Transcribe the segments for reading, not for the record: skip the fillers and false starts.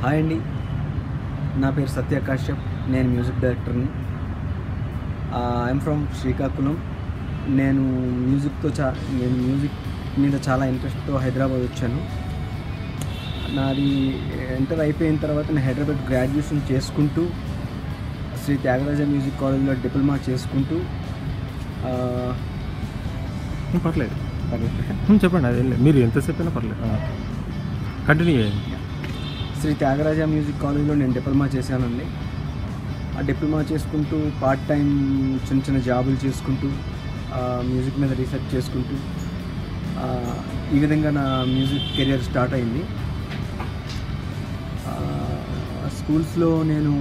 Hi అండి, నా పేరు సత్య కాశ్యప్. నేను మ్యూజిక్ డైరెక్టర్ని. I'm from Srikakulam. నేను మ్యూజిక్ మీద చాలా ఇంట్రెస్ట్తో హైదరాబాద్ వచ్చాను. నాది ఇంటర్ అయిపోయిన తర్వాత నేను హైదరాబాద్ గ్రాడ్యుయేషన్ చేసుకుంటూ శ్రీ త్యాగరాజ మ్యూజిక్ కాలేజ్లో డిప్లొమా చేసుకుంటూ పర్లేదు చెప్పండి. అది మీరు ఎంతసేపు అయినా పర్లేదు, కంటిన్యూ చేయండి. శ్రీ త్యాగరాజ మ్యూజిక్ కాలేజ్లో నేను డిప్లొమా చేశానండి. ఆ డిప్లొమా చేసుకుంటూ పార్ట్ టైం చిన్న చిన్న జాబులు చేసుకుంటూ మ్యూజిక్ మీద రీసెర్చ్ చేసుకుంటూ ఈ విధంగా నా మ్యూజిక్ కెరియర్ స్టార్ట్ అయింది. స్కూల్స్లో నేను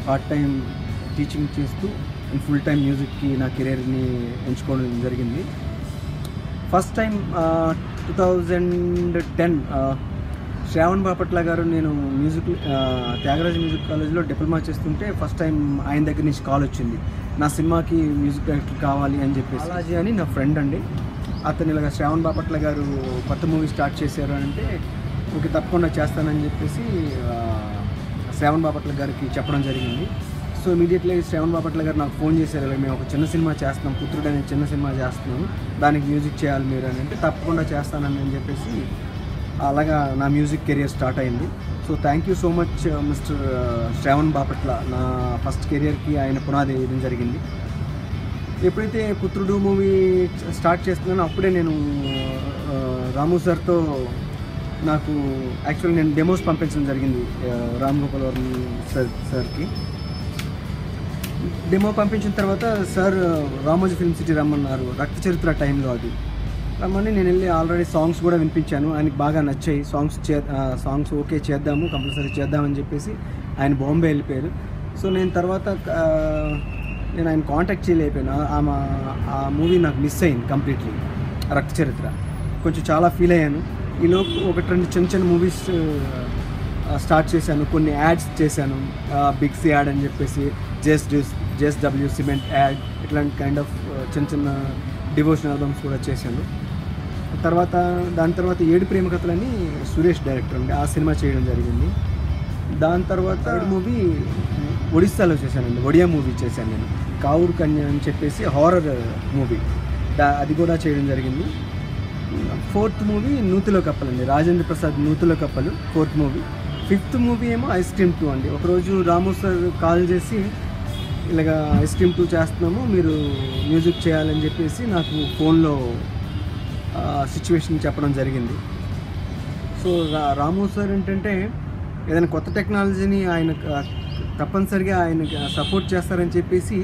పార్ట్ టైం టీచింగ్ చేస్తూ ఫుల్ టైం మ్యూజిక్కి నా కెరియర్ని ఎంచుకోవడం జరిగింది. ఫస్ట్ టైం 2010 శ్రావణ్ బాపట్ల గారు, నేను త్యాగరాజ మ్యూజిక్ కాలేజ్లో డిప్లొమా చేస్తుంటే ఫస్ట్ టైం ఆయన దగ్గర నుంచి కాల్ వచ్చింది, నా సినిమాకి మ్యూజిక్ డైరెక్టర్ కావాలి అని చెప్పేసి. బాలాజీ అని నా ఫ్రెండ్ అండి. అతను ఇలాగ శ్రావణ్ బాపట్ల గారు కొత్త మూవీ స్టార్ట్ చేశారు అంటే ఓకే తప్పకుండా చేస్తానని చెప్పేసి శ్రావణ్ బాపట్ల గారికి చెప్పడం జరిగింది. సో ఇమీడియట్లీ శ్రావణ్ బాపట్ల గారు నాకు ఫోన్ చేశారు, ఇలా మేము ఒక చిన్న సినిమా చేస్తున్నాం, పుత్రుడు అనే చిన్న సినిమా చేస్తున్నాము, దానికి మ్యూజిక్ చేయాలి మీరు అని అంటే తప్పకుండా చేస్తానని అని చెప్పేసి అలాగా నా మ్యూజిక్ కెరియర్ స్టార్ట్ అయింది. So thank you so much mister Shravan Bapatla. నా ఫస్ట్ కెరియర్కి ఆయన పునాది వేయడం జరిగింది. ఎప్పుడైతే పుత్రుడు మూవీ స్టార్ట్ చేస్తున్నానో అప్పుడే నేను రాము సార్తో నాకు యాక్చువల్లీ నేను డెమోస్ పంపించడం జరిగింది. రామ్ గోపాల్ వర్మ సార్కి డెమో పంపించిన తర్వాత సార్ రామోజీ ఫిల్మ్ సిటీ రమ్మన్నారు. రక్త చరిత్ర టైంలో అది రమ్మని నేను వెళ్ళి ఆల్రెడీ సాంగ్స్ కూడా వినిపించాను. ఆయనకి బాగా నచ్చాయి సాంగ్స్ ఓకే చేద్దాము, కంపల్సరీ చేద్దామని చెప్పేసి ఆయన బాంబే వెళ్ళిపోయారు. సో నేను తర్వాత నేను ఆయన కాంటాక్ట్ చేయలేకపోయాను. ఆ మూవీ నాకు మిస్ అయింది కంప్లీట్లీ, రక్త చరిత్ర. కొంచెం చాలా ఫీల్ అయ్యాను. ఈలోపు ఒకటి రెండు చిన్న చిన్న మూవీస్ స్టార్ట్ చేశాను, కొన్ని యాడ్స్ చేశాను. బిగ్స్ యాడ్ అని చెప్పేసి, జేఎస్డబ్ల్యూ సిమెంట్ యాడ్, ఇట్లాంటి కైండ్ ఆఫ్ చిన్న చిన్న డివోషనల్ ఆల్బమ్స్ కూడా చేశాను. దాని తర్వాత 7 ప్రేమ కథలని సురేష్ డైరెక్టర్ అండి, ఆ సినిమా చేయడం జరిగింది. దాని తర్వాత మూవీ ఒడిస్సాలో చేశానండి, ఒడియా మూవీ చేశాను నేను, కావురు కన్య అని చెప్పేసి హారర్ మూవీ, అది కూడా చేయడం జరిగింది. 4th మూవీ నూతిలో కప్పలు అండి, రాజేంద్ర ప్రసాద్ నూతిలో కప్పలు 4th మూవీ. 5th మూవీ ఏమో ఐస్ క్రీమ్ 2 అండి. ఒకరోజు రాము సార్ కాల్ చేసి ఇలాగ ఐస్ క్రీమ్ 2 చేస్తున్నాము, మీరు మ్యూజిక్ చేయాలని చెప్పేసి నాకు ఫోన్లో సిచ్యువేషన్ చెప్పడం జరిగింది. సో రాము సార్ ఏంటంటే ఏదైనా కొత్త టెక్నాలజీని ఆయన తప్పనిసరిగా ఆయన సపోర్ట్ చేస్తారని చెప్పేసి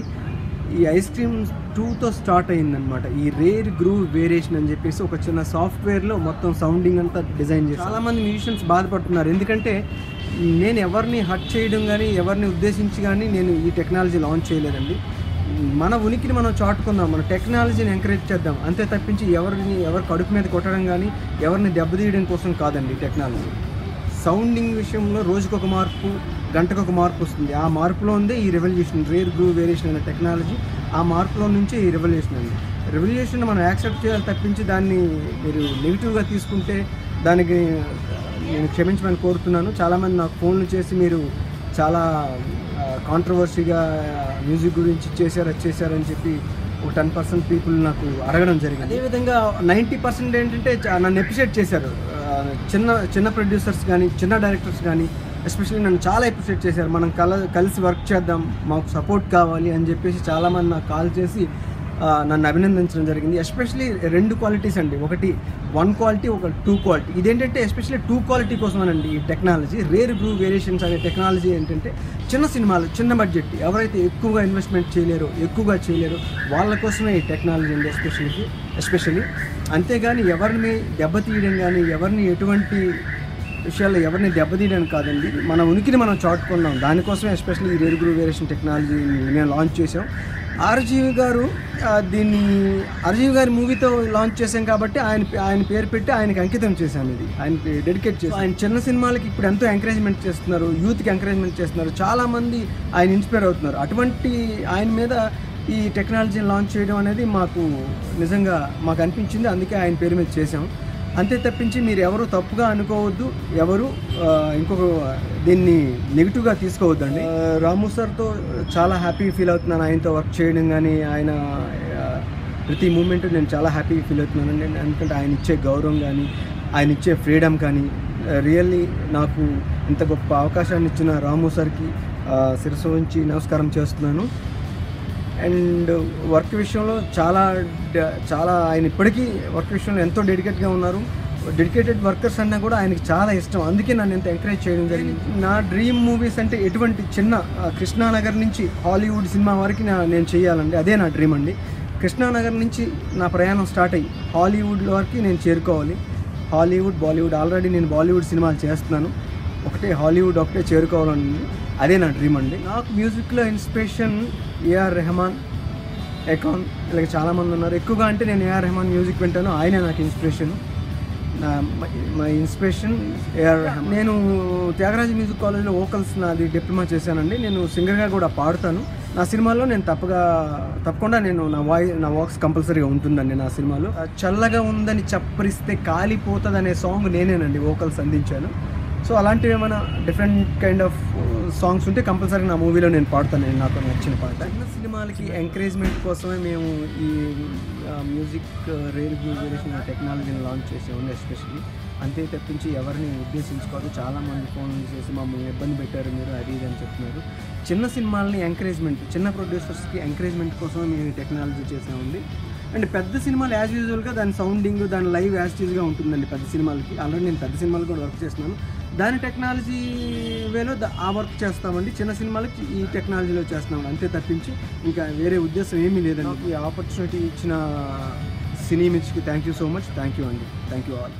ఈ ఐస్ క్రీమ్ 2తో స్టార్ట్ అయిందనమాట. ఈ రేర్ గ్రూవ్ వేరియేషన్ అని చెప్పేసి ఒక చిన్న సాఫ్ట్వేర్లో మొత్తం సౌండింగ్ అంతా డిజైన్ చేసి చాలామంది మ్యూజిషియన్స్ బాధపడుతున్నారు. ఎందుకంటే నేను ఎవరిని హర్ట్ చేయడం కానీ ఎవరిని ఉద్దేశించి కానీ నేను ఈ టెక్నాలజీ లాంచ్ చేయలేదండి. మన ఉనికిని మనం చాటుకుందాం, మన టెక్నాలజీని ఎంకరేజ్ చేద్దాం, అంతే తప్పించి ఎవరి కడుపు మీద కొట్టడం కానీ ఎవరిని దెబ్బతీయడం కోసం కాదండి టెక్నాలజీ. సౌండింగ్ విషయంలో రోజుకొక మార్పు, గంటకొక మార్పు వస్తుంది. ఆ మార్పులో ఉందే ఈ రెవల్యూషన్, రేర్ గ్రూవ్ వేరియేషన్ అనే టెక్నాలజీ. ఆ మార్పులో నుంచే ఈ రెవల్యూషన్ అండి. రెవల్యూషన్ మనం యాక్సెప్ట్ చేయాలి తప్పించి దాన్ని మీరు నెగిటివ్గా తీసుకుంటే దానికి నేను క్షమించమని కోరుతున్నాను. చాలామంది నాకు ఫోన్లు చేసి మీరు చాలా కాంట్రవర్సీగా మ్యూజిక్ గురించి చేశారని చెప్పి ఒక 10% పీపుల్ నాకు అడగడం జరిగింది. అదేవిధంగా 90% ఏంటంటే నన్ను అప్రిషియేట్ చేశారు. చిన్న ప్రొడ్యూసర్స్ కానీ చిన్న డైరెక్టర్స్ కానీ ఎస్పెషల్లీ నన్ను చాలా అప్రిషియేట్ చేశారు. మనం కలిసి వర్క్ చేద్దాం, మాకు సపోర్ట్ కావాలి అని చెప్పేసి చాలామంది నాకు కాల్ చేసి నన్ను అభినందించడం జరిగింది. ఎస్పెషల్లీ 2 క్వాలిటీస్ అండి, ఒకటి 1 క్వాలిటీ, ఒక 2 క్వాలిటీ. ఇదేంటంటే ఎస్పెషల్లీ 2 క్వాలిటీ కోసమేనండి ఈ టెక్నాలజీ. రేర్ గ్రూవ్ వేరియేషన్స్ అనే టెక్నాలజీ ఏంటంటే చిన్న సినిమాలు, చిన్న బడ్జెట్, ఎవరైతే ఎక్కువగా ఇన్వెస్ట్మెంట్ చేయలేరో, ఎక్కువగా చేయలేరో వాళ్ళ కోసమే ఈ టెక్నాలజీ అండి ఎస్పెషల్లీ. అంతేగాని ఎవరిని దెబ్బతీయడం కానీ ఎవరిని ఎటువంటి విషయాల్లో ఎవరిని దెబ్బతీయడం కాదండి, మన ఉనికిని మనం చాటుకున్నాం. దానికోసమే ఎస్పెషల్లీ ఈ రేర్ గ్రూవ్ వేరియేషన్ టెక్నాలజీని మేము లాంచ్ చేసాం. ఆర్జీవి గారి మూవీతో లాంచ్ చేశాం కాబట్టి ఆయన పేరు పెట్టి ఆయనకి అంకితం చేశాను. ఇది ఆయనకి డెడికేట్ చేశాను. ఆయన చిన్న సినిమాలకి ఇప్పుడు ఎంతో ఎంకరేజ్మెంట్ చేస్తున్నారు, యూత్కి ఎంకరేజ్మెంట్ చేస్తున్నారు, చాలామంది ఆయన ఇన్స్పైర్ అవుతున్నారు. అటువంటి ఆయన మీద ఈ టెక్నాలజీని లాంచ్ చేయడం అనేది మాకు నిజంగా అనిపించింది. అందుకే ఆయన పేరు మీద చేసాం. అంతే తప్పించి మీరు ఎవరు తప్పుగా అనుకోవద్దు, ఎవరు ఇంకొక దీన్ని నెగిటివ్గా తీసుకోవద్దండి. రాము సార్తో చాలా హ్యాపీ ఫీల్ అవుతున్నాను, ఆయనతో వర్క్ చేయడం కానీ ఆయన ప్రతి మూమెంట్ నేను చాలా హ్యాపీగా ఫీల్ అవుతున్నానండి. ఎందుకంటే ఆయన ఇచ్చే గౌరవం కానీ ఆయన ఇచ్చే ఫ్రీడమ్ కానీ రియల్లీ నాకు ఇంత గొప్ప అవకాశాన్ని ఇచ్చిన రాము సార్కి శిరస్సు ఉంచి నమస్కారం చేస్తున్నాను. అండ్ వర్క్ విషయంలో చాలా ఆయన ఇప్పటికీ వర్క్ విషయంలో ఎంతో డెడికేట్గా ఉన్నారు. డెడికేటెడ్ వర్కర్స్ అన్నా కూడా ఆయనకి చాలా ఇష్టం, అందుకే నన్ను ఎంత ఎంకరేజ్ చేయడం జరిగింది. నా డ్రీమ్ మూవీస్ అంటే ఎటువంటి చిన్న కృష్ణానగర్ నుంచి హాలీవుడ్ సినిమా వరకు నేను చేయాలండి, అదే నా డ్రీమ్ అండి. కృష్ణానగర్ నుంచి నా ప్రయాణం స్టార్ట్ అయ్యి హాలీవుడ్ వరకు నేను చేరుకోవాలి. హాలీవుడ్, బాలీవుడ్, ఆల్రెడీ నేను బాలీవుడ్ సినిమాలు చేస్తున్నాను, హాలీవుడ్ ఒకటే చేరుకోవాలని అదే నా డ్రీమ్ అండి. నాకు మ్యూజిక్లో ఇన్స్పిరేషన్ ఏఆర్ రెహమాన్, ఎకాన్, ఇలాగ చాలామంది ఉన్నారు. ఎక్కువగా అంటే నేను ఏఆర్ రెహమాన్ మ్యూజిక్ వింటాను, ఆయనే నాకు inspiration. My inspiration A R Rahman. నేను త్యాగరాజ మ్యూజిక్ కాలేజ్లో వోకల్స్ నాది డిప్లొమా చేశానండి. నేను సింగర్గా కూడా పాడుతాను. నా సినిమాలో నేను తప్పకుండా నేను నా వాయిస్ కంపల్సరీగా ఉంటుందండి నా సినిమాలో. చల్లగా ఉందని చప్పరిస్తే కాలిపోతుంది అనే సాంగ్ నేనేనండి వోకల్స్ అందించాను. సో అలాంటివి ఏమైనా డిఫరెంట్ కైండ్ ఆఫ్ సాంగ్స్ ఉంటే కంపల్సరీ నా మూవీలో నేను పాడతాను, నాకు నచ్చిన పాట. చిన్న సినిమాలకి ఎంకరేజ్మెంట్ కోసమే మేము ఈ మ్యూజిక్ వేరియేషన్ టెక్నాలజీని లాంచ్ చేసామండి ఎస్పెషల్లీ. అంతే తప్పించి ఎవరిని ఉద్దేశించుకోదు. చాలామంది ఫోన్లు చేసి మమ్మల్ని ఇబ్బంది పెట్టారు మీరు అది ఇది అని చెప్తున్నారు. చిన్న సినిమాలని ఎంకరేజ్మెంట్, చిన్న ప్రొడ్యూసర్స్కి ఎంకరేజ్మెంట్ కోసమే మేము ఈ టెక్నాలజీ చేసామండి. అండ్ పెద్ద సినిమాలు యాజ్ యూజువల్గా దాని సౌండింగ్, దాని లైవ్ యాజ్ టీజ్గా ఉంటుందండి పెద్ద సినిమాలకి. ఆల్రెడీ నేను పెద్ద సినిమాలు కూడా వర్క్ చేస్తున్నాను, దాని టెక్నాలజీ వేలో ఆ వర్క్ చేస్తామండి. చిన్న సినిమాలకి ఈ టెక్నాలజీలో చేస్తున్నాం, అంతే తప్పించి ఇంకా వేరే ఉద్దేశం ఏమీ లేదండి. ఈ ఆపర్చునిటీ ఇచ్చిన సినీ మిర్చికి thank you so much. Thank you అండి, థ్యాంక్ యూ ఆల్.